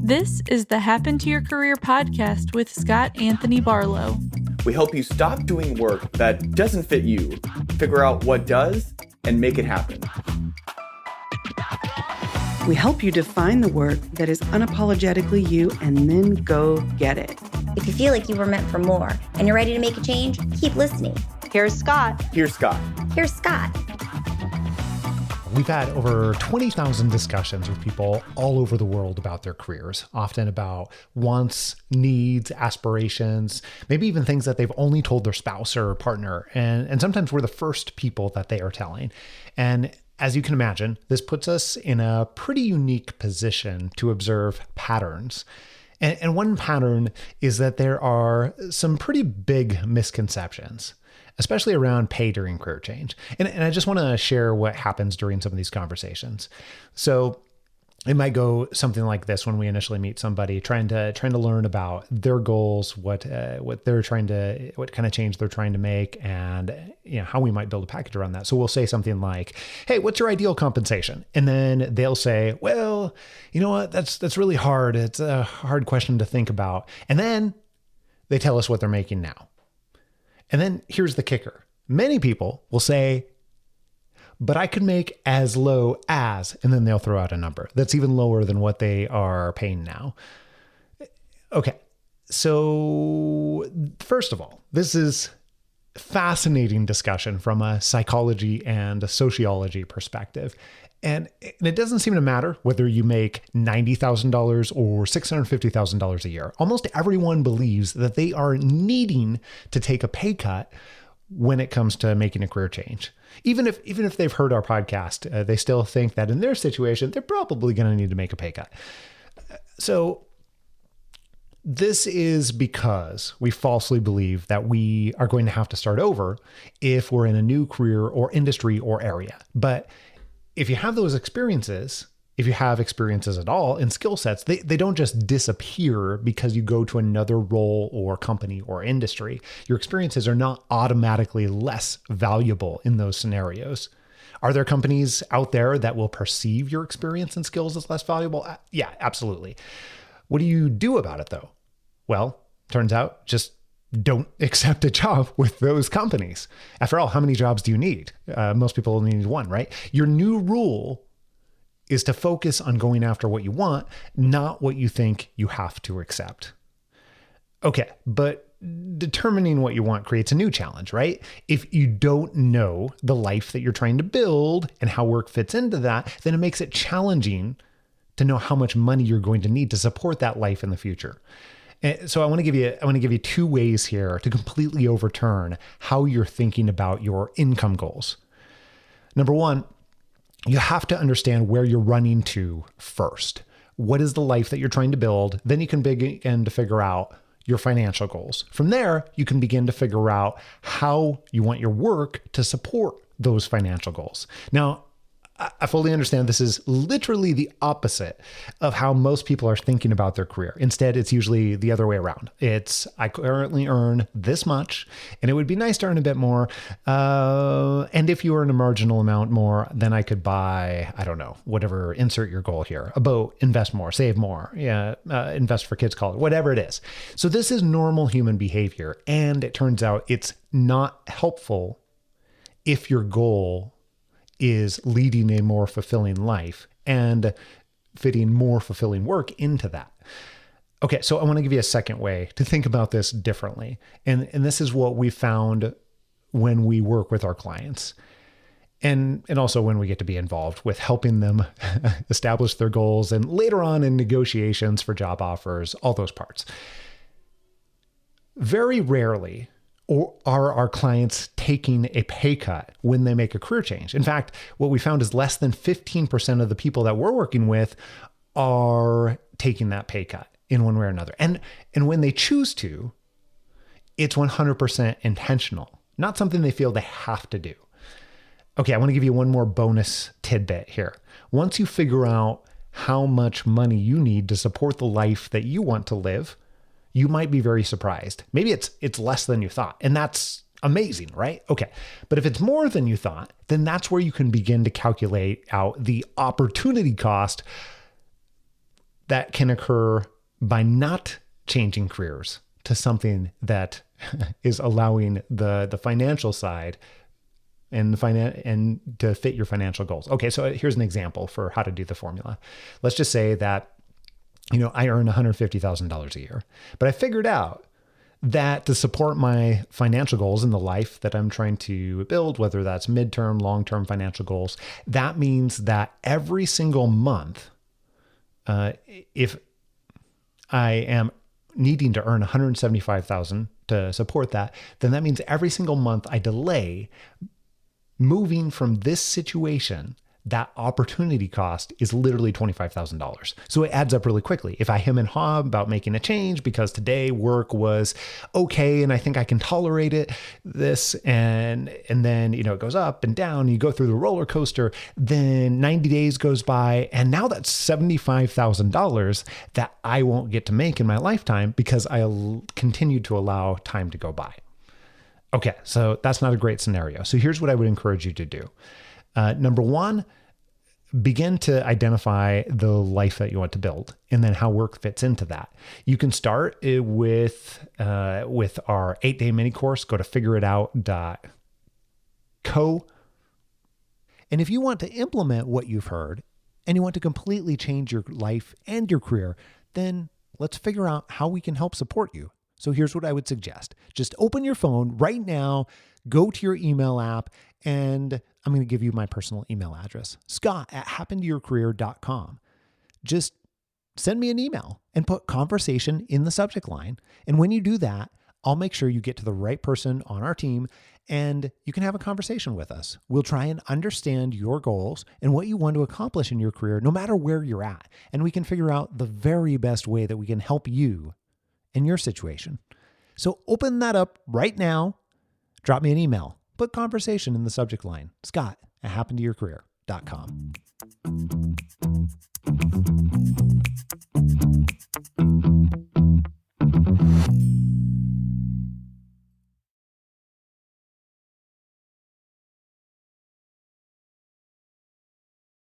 This is the Happen to Your Career podcast with Scott Anthony Barlow. We help you stop doing work that doesn't fit you, figure out what does, and make it happen. We help you define the work that is unapologetically you and then go get it. If you feel like you were meant for more and you're ready to make a change, keep listening. Here's Scott. Here's Scott. Here's Scott. We've had over 20,000 discussions with people all over the world about their careers, often about wants, needs, aspirations, maybe even things that they've only told their spouse or partner. And sometimes we're the first people that they are telling. And as you can imagine, this puts us in a pretty unique position to observe patterns. And one pattern is that there are some pretty big misconceptions, especially around pay during career change. And I just want to share what happens during some of these conversations. So it might go something like this when we initially meet somebody, trying to learn about their goals, what they're what kind of change they're trying to make, and how we might build a package around that. So we'll say something like, "Hey, what's your ideal compensation?" And then they'll say, "Well, you know what? That's really hard. It's a hard question to think about." And then they tell us what they're making now. And then here's the kicker. Many people will say, "But I could make as low as," and then they'll throw out a number that's even lower than what they are paying now. Okay. So first of all, this is fascinating discussion from a psychology and a sociology perspective. And it doesn't seem to matter whether you make $90,000 or $650,000 a year. Almost everyone believes that they are needing to take a pay cut when it comes to making a career change. Even if they've heard our podcast, they still think that in their situation, they're probably going to need to make a pay cut. So this is because we falsely believe that we are going to have to start over if we're in a new career or industry or area. But if you have those experiences, if you have experiences at all in skill sets, they don't just disappear because you go to another role or company or industry. Your experiences are not automatically less valuable in those scenarios. Are there companies out there that will perceive your experience and skills as less valuable? Yeah, absolutely. What do you do about it though? Well, turns out just don't accept a job with those companies. After all, how many jobs do you need? Most people only need one, right? Your new rule is to focus on going after what you want, not what you think you have to accept. Okay, but determining what you want creates a new challenge, right? If you don't know the life that you're trying to build and how work fits into that, then it makes it challenging to know how much money you're going to need to support that life in the future. So I want to give you two ways here to completely overturn how you're thinking about your income goals. Number one, you have to understand where you're running to first. What is the life that you're trying to build? Then you can begin to figure out your financial goals. From there, you can begin to figure out how you want your work to support those financial goals. Now, I fully understand this is literally the opposite of how most people are thinking about their career. Instead, it's usually the other way around. It's, I currently earn this much, and it would be nice to earn a bit more. And if you earn a marginal amount more, then I could buy, I don't know, whatever, insert your goal here, a boat, invest more, save more, invest for kids' college, whatever it is. So this is normal human behavior. And it turns out it's not helpful if your goal is leading a more fulfilling life and fitting more fulfilling work into that. Okay, so I want to give you a second way to think about this differently. And this is what we found when we work with our clients and also when we get to be involved with helping them establish their goals and later on in negotiations for job offers, all those parts. Very rarely or are our clients taking a pay cut when they make a career change? In fact, what we found is less than 15% of the people that we're working with are taking that pay cut in one way or another. And when they choose to, it's 100% intentional, not something they feel they have to do. Okay, I want to give you one more bonus tidbit here. Once you figure out how much money you need to support the life that you want to live, you might be very surprised. Maybe it's less than you thought, and that's amazing, right? Okay. But if it's more than you thought, then that's where you can begin to calculate out the opportunity cost that can occur by not changing careers to something that is allowing the financial side and to fit your financial goals. Okay, so here's an example for how to do the formula. Let's just say that, I earn $150,000 a year, but I figured out that to support my financial goals in the life that I'm trying to build, whether that's midterm, long-term financial goals, that means that every single month, if I am needing to earn $175,000 to support that, then that means every single month I delay moving from this situation. That opportunity cost is literally $25,000. So it adds up really quickly. If I hem and haw about making a change because today work was okay and I think I can tolerate this, and then it goes up and down, you go through the roller coaster, then 90 days goes by, and now that's $75,000 that I won't get to make in my lifetime because I continue to allow time to go by. Okay, so that's not a great scenario. So here's what I would encourage you to do. Number one, begin to identify the life that you want to build and then how work fits into that. You can start with our 8-day mini course. Go to figureitout.co. And if you want to implement what you've heard and you want to completely change your life and your career, then let's figure out how we can help support you. So here's what I would suggest. Just open your phone right now, go to your email app, and I'm going to give you my personal email address, scott@happentoyourcareer.com. Just send me an email and put conversation in the subject line. And when you do that, I'll make sure you get to the right person on our team and you can have a conversation with us. We'll try and understand your goals and what you want to accomplish in your career, no matter where you're at. And we can figure out the very best way that we can help you in your situation. So open that up right now. Drop me an email. Put conversation in the subject line. Scott@happentoyourcareer.com.